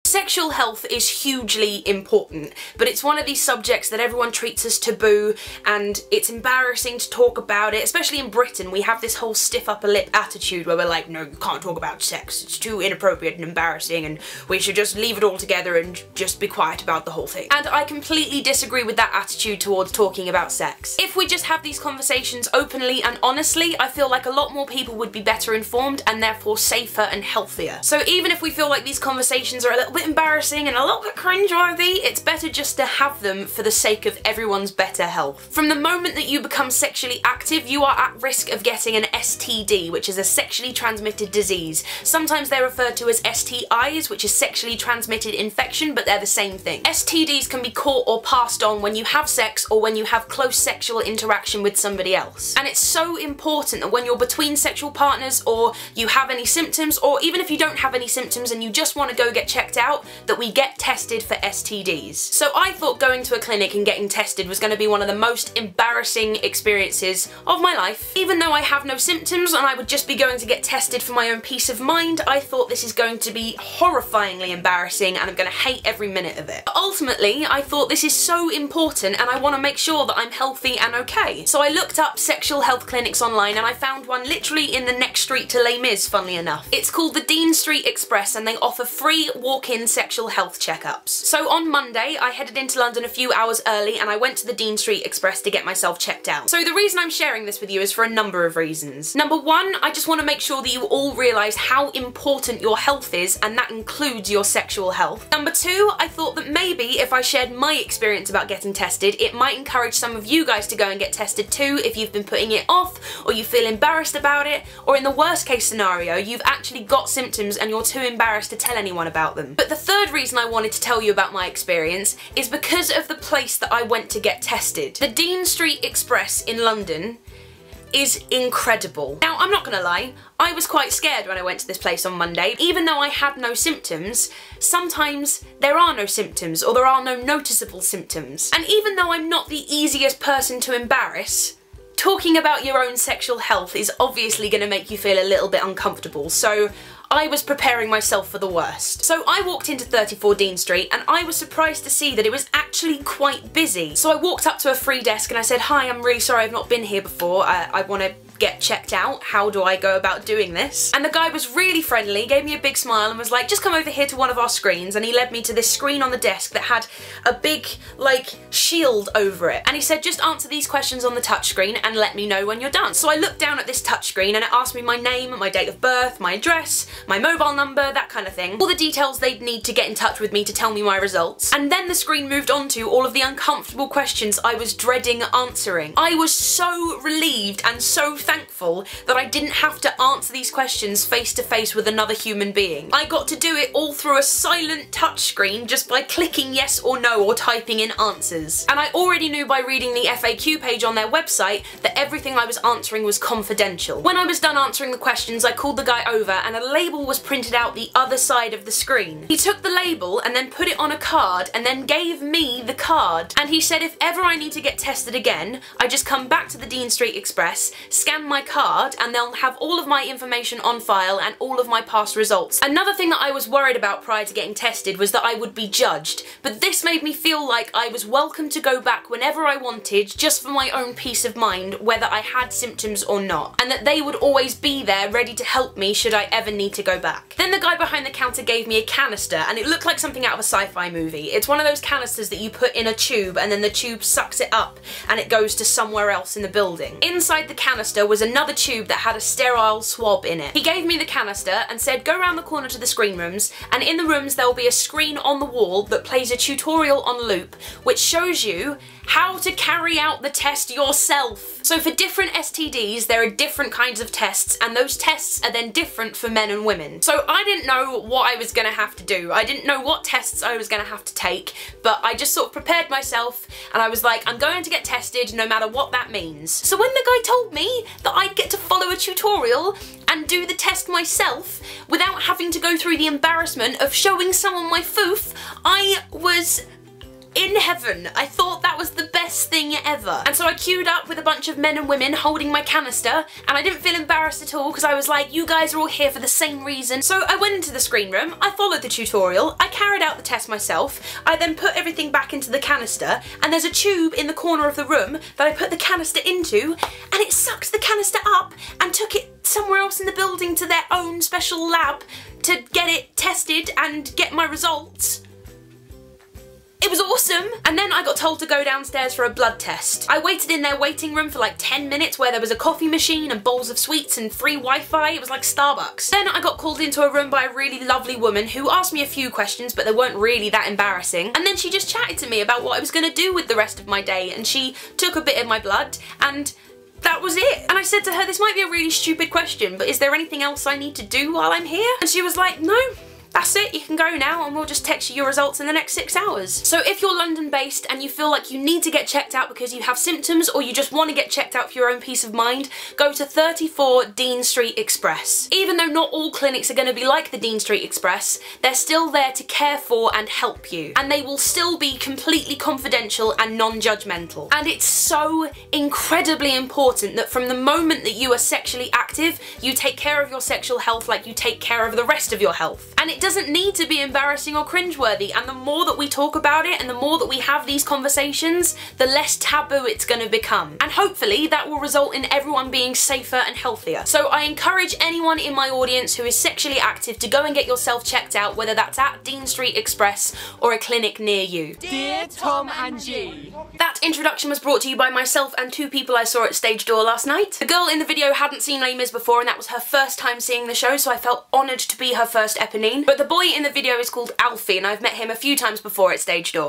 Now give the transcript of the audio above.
Sexual health is hugely important, but it's one of these subjects that everyone treats as taboo, and it's embarrassing to talk about it, especially in Britain. We have this whole stiff upper lip attitude where we're like, no, you can't talk about sex, it's too inappropriate and embarrassing, and we should just leave it all together and just be quiet about the whole thing. And I completely disagree with that attitude towards talking about sex. If we just have these conversations openly and honestly, I feel like a lot more people would be better informed and therefore safer and healthier. So even if we feel like these conversations are a little bit embarrassing and a little bit cringeworthy, it's better just to have them for the sake of everyone's better health. From the moment that you become sexually active, you are at risk of getting an STD, which is a sexually transmitted disease. Sometimes they're referred to as STIs, which is sexually transmitted infection, but they're the same thing. STDs can be caught or passed on when you have sex or when you have close sexual interaction with somebody else. And it's so important that when you're between sexual partners, or you have any symptoms, or even if you don't have any symptoms and you just want to go get checked out, that we get tested for STDs. So I thought going to a clinic and getting tested was going to be one of the most embarrassing experiences of my life. Even though I have no symptoms and I would just be going to get tested for my own peace of mind, I thought this is going to be horrifyingly embarrassing and I'm going to hate every minute of it. But ultimately, I thought this is so important and I want to make sure that I'm healthy and okay. So I looked up sexual health clinics online and I found one literally in the next street to Les Mis, funnily enough. It's called the Dean Street Express and they offer free walk-in sexual health checkups. So on Monday, I headed into London a few hours early and I went to the Dean Street Express to get myself checked out. So the reason I'm sharing this with you is for a number of reasons. Number one, I just want to make sure that you all realise how important your health is, and that includes your sexual health. Number two, I thought that maybe if I shared my experience about getting tested, it might encourage some of you guys to go and get tested too if you've been putting it off, or you feel embarrassed about it, or in the worst case scenario, you've actually got symptoms and you're too embarrassed to tell anyone about them. But the third reason I wanted to tell you about my experience is because of the place that I went to get tested. The Dean Street Express in London is incredible. Now, I'm not gonna lie, I was quite scared when I went to this place on Monday. Even though I had no symptoms, sometimes there are no symptoms or there are no noticeable symptoms. And even though I'm not the easiest person to embarrass, talking about your own sexual health is obviously gonna make you feel a little bit uncomfortable, so I was preparing myself for the worst. So I walked into 34 Dean Street and I was surprised to see that it was actually quite busy. So I walked up to a free desk and I said, "Hi, I'm really sorry I've not been here before. I want to get checked out. How do I go about doing this?" And the guy was really friendly, gave me a big smile and was like, "Just come over here to one of our screens," and he led me to this screen on the desk that had a big, like, shield over it. And he said, "Just answer these questions on the touchscreen and let me know when you're done." So I looked down at this touchscreen and it asked me my name, my date of birth, my address, my mobile number, that kind of thing. All the details they'd need to get in touch with me to tell me my results. And then the screen moved on to all of the uncomfortable questions I was dreading answering. I was so relieved and so thankful that I didn't have to answer these questions face to face with another human being. I got to do it all through a silent touchscreen just by clicking yes or no or typing in answers. And I already knew by reading the FAQ page on their website that everything I was answering was confidential. When I was done answering the questions, I called the guy over and a label was printed out the other side of the screen. He took the label and then put it on a card and then gave me the card. And he said if ever I need to get tested again, I just come back to the Dean Street Express, scan my card, and they'll have all of my information on file and all of my past results. Another thing that I was worried about prior to getting tested was that I would be judged, but this made me feel like I was welcome to go back whenever I wanted, just for my own peace of mind, whether I had symptoms or not, and that they would always be there ready to help me should I ever need to go back. Then the guy behind the counter gave me a canister, and it looked like something out of a sci-fi movie. It's one of those canisters that you put in a tube and then the tube sucks it up and it goes to somewhere else in the building. Inside the canister was another tube that had a sterile swab in it. He gave me the canister and said go around the corner to the screen rooms, and in the rooms there will be a screen on the wall that plays a tutorial on loop which shows you how to carry out the test yourself. So for different STDs there are different kinds of tests, and those tests are then different for men and women. So I didn't know what I was gonna have to do. I didn't know what tests I was gonna have to take, but I just sort of prepared myself and I was like, I'm going to get tested no matter what that means. So when the guy told me that I'd get to follow a tutorial and do the test myself without having to go through the embarrassment of showing someone my foof, I was in heaven. I thought that was the best thing ever. And so I queued up with a bunch of men and women holding my canister, and I didn't feel embarrassed at all because I was like, you guys are all here for the same reason. So I went into the screen room, I followed the tutorial, I carried out the test myself, I then put everything back into the canister, and there's a tube in the corner of the room that I put the canister into, and it sucked the canister up and took it somewhere else in the building to their own special lab to get it tested and get my results. It was awesome! And then I got told to go downstairs for a blood test. I waited in their waiting room for like 10 minutes where there was a coffee machine and bowls of sweets and free Wi-Fi. It was like Starbucks. Then I got called into a room by a really lovely woman who asked me a few questions, but they weren't really that embarrassing. And then she just chatted to me about what I was gonna do with the rest of my day, and she took a bit of my blood, and that was it. And I said to her, this might be a really stupid question, but is there anything else I need to do while I'm here? And she was like, no. That's it, you can go now and we'll just text you your results in the next 6 hours. So if you're London based and you feel like you need to get checked out because you have symptoms or you just want to get checked out for your own peace of mind, go to 34 Dean Street Express. Even though not all clinics are going to be like the Dean Street Express, they're still there to care for and help you. And they will still be completely confidential and non-judgmental. And it's so incredibly important that from the moment that you are sexually active, you take care of your sexual health like you take care of the rest of your health. And it doesn't need to be embarrassing or cringeworthy, and the more that we talk about it and the more that we have these conversations, the less taboo it's going to become. And hopefully that will result in everyone being safer and healthier. So I encourage anyone in my audience who is sexually active to go and get yourself checked out, whether that's at Dean Street Express or a clinic near you. Dear Tom and G. That introduction was brought to you by myself and 2 people I saw at Stage Door last night. The girl in the video hadn't seen Les Mis before, and that was her first time seeing the show, so I felt honoured to be her first Eponine. But the boy in the video is called Alfie, and I've met him a few times before at Stage Door.